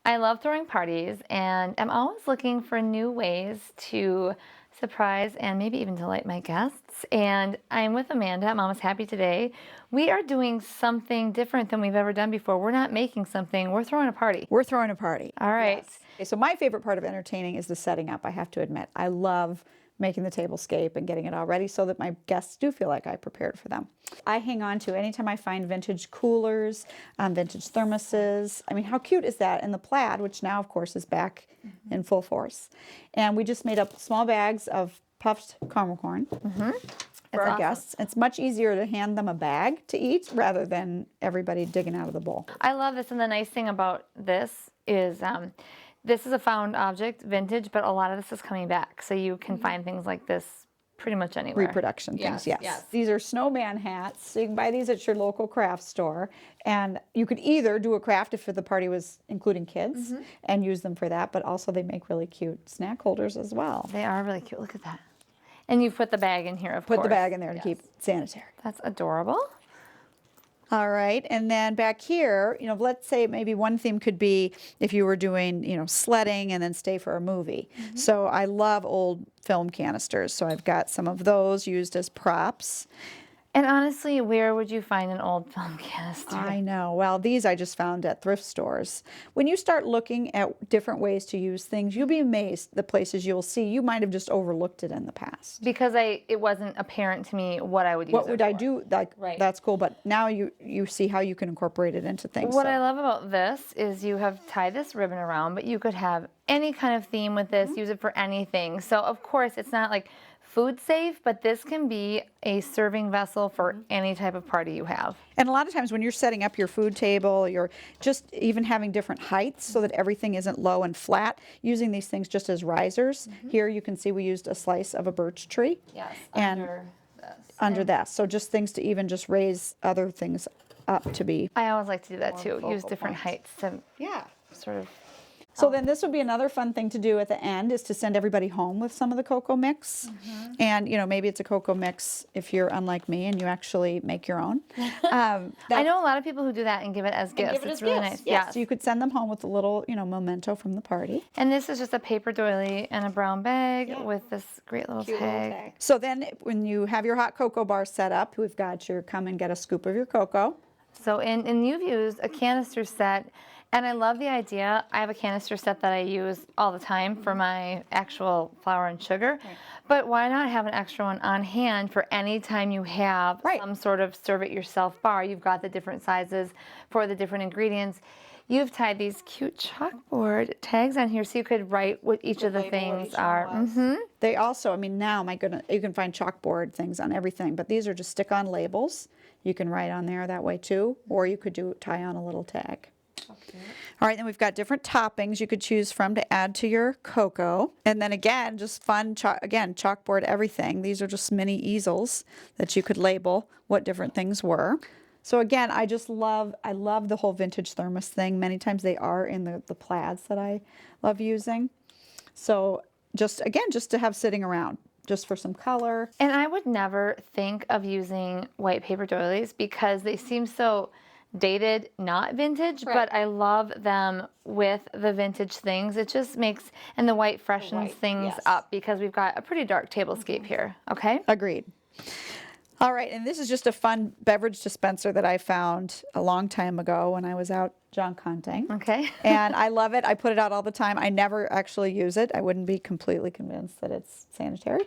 I love throwing parties, and I'm always looking for new ways to surprise and maybe even delight my guests. And I'm with Amanda at Mama's Happy today. We are doing something different than we've ever done before. We're not making something, we're throwing a party. We're throwing a party. All right. Yes. Okay, so my favorite part of entertaining is the setting up, I have to admit. I love making the tablescape and getting it all ready so that my guests do feel like I prepared for them. I hang on to anytime I find vintage coolers, vintage thermoses. I mean, how cute is that? And the plaid, which now, of course, is back in full force. And we just made up small bags of puffed caramel corn. For our awesome. guests. It's much easier to hand them a bag to eat rather than everybody digging out of the bowl. I love this, and the nice thing about this is this is a found object, vintage, but a lot of this is coming back. So you can find things like this pretty much anywhere. Reproduction things, Yes, yes. yes. These are snowman hats. So you can buy these at your local craft store. And you could either do a craft if the party was including kids and use them for that, but also they make really cute snack holders as well. They are really cute. Look at that. And you put the bag in here, of course. Put the bag in there to Yes. keep sanitary. That's adorable. All right, and then back here, let's say maybe one theme could be if you were doing, sledding and then stay for a movie. So I love old film canisters, so I've got some of those used as props. And honestly, where would you find an old film canister? I know. Well, these I just found at thrift stores. When you start looking at different ways to use things, you'll be amazed the places you'll see. You might have just overlooked it in the past. Because it wasn't apparent to me what I would use What it would I for. do? Like, Right. That's cool, but now you see how you can incorporate it into things. What so. I love about this is you have tied this ribbon around, but you could have any kind of theme with this, use it for anything. So of course it's not like food safe, but this can be a serving vessel for any type of party you have. And a lot of times when you're setting up your food table, you're just even having different heights so that everything isn't low and flat, using these things just as risers. Here you can see we used a slice of a birch tree. Yes, And under this. under that. So just things to even just raise other things up to be. I always like to do that More too. Use focal different points. heights to Yeah. sort of. So then this would be another fun thing to do at the end is to send everybody home with some of the cocoa mix. And, maybe it's a cocoa mix if you're unlike me and you actually make your own. I know a lot of people who do that and give it as gifts. It's really nice. Yes. So you could send them home with a little, memento from the party. And this is just a paper doily and a brown bag with this great little tag. So then when you have your hot cocoa bar set up, we've got your come and get a scoop of your cocoa. So and you've used a canister set, and I love the idea. I have a canister set that I use all the time for my actual flour and sugar. But why not have an extra one on hand for any time you have some sort of serve it yourself bar? You've got the different sizes for the different ingredients. You've tied these cute chalkboard tags on here so you could write what each of the things are. They also, now, my goodness, you can find chalkboard things on everything, but these are just stick-on labels. You can write on there that way too, or you could tie on a little tag. Okay. All right, then we've got different toppings you could choose from to add to your cocoa. And then again, just fun, chalkboard everything. These are just mini easels that you could label what different things were. So again, I love the whole vintage thermos thing. Many times they are in the plaids that I love using. So just to have sitting around, just for some color. And I would never think of using white paper doilies because they seem so dated, not vintage, but I love them with the vintage things. It just makes, and the white freshens things up because we've got a pretty dark tablescape here, okay? Agreed. All right, and this is just a fun beverage dispenser that I found a long time ago when I was out John Conting. Okay. And I love it. I put it out all the time. I never actually use it. I wouldn't be completely convinced that it's sanitary,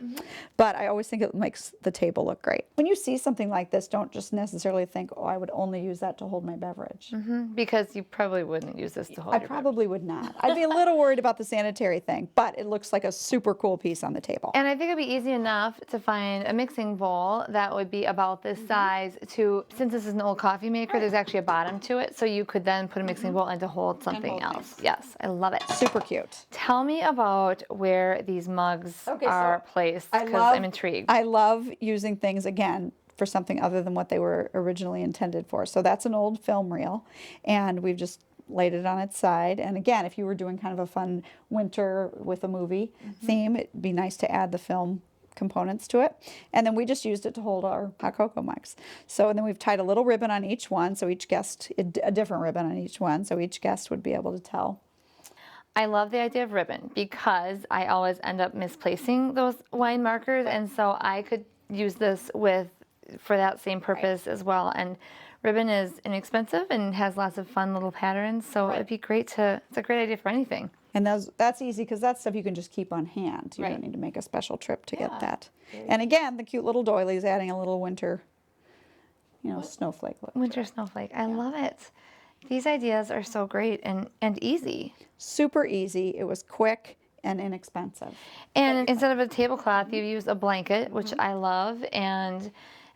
but I always think it makes the table look great. When you see something like this, don't just necessarily think, oh, I would only use that to hold my beverage. Because you probably wouldn't use this to hold I your probably would not. I'd be a little worried about the sanitary thing, but it looks like a super cool piece on the table. And I think it'd be easy enough to find a mixing bowl that would be about this size to, since this is an old coffee maker, there's actually a bottom to it, so you could then put a mixing bowl in to hold something else. Yes, I love it. Super cute. Tell me about where these mugs are placed, because I'm intrigued. I love using things, again, for something other than what they were originally intended for. So that's an old film reel, and we've just laid it on its side. And again, if you were doing kind of a fun winter with a movie theme, it'd be nice to add the film components to it. And then we just used it to hold our hot cocoa mugs. So, and then we've tied a little ribbon on each one, so each guest, a different ribbon on each one, so each guest would be able to tell I love the idea of ribbon because I always end up misplacing those wine markers, and so I could use this for that same purpose as well. And ribbon is inexpensive and has lots of fun little patterns, so it'd be great it's a great idea for anything. And that's easy because that's stuff you can just keep on hand. You Right. don't need to make a special trip to get that. And again, the cute little doilies adding a little winter, snowflake look. Winter snowflake, I love it. These ideas are so great and easy. Super easy. It was quick and inexpensive. And instead of a tablecloth, you use a blanket, which I love, and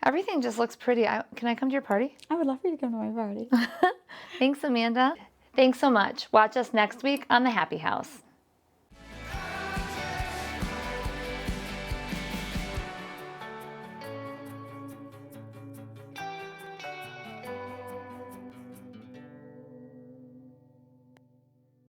everything just looks pretty. Can I come to your party? I would love for you to come to my party. Thanks, Amanda. Thanks so much. Watch us next week on The Happy House.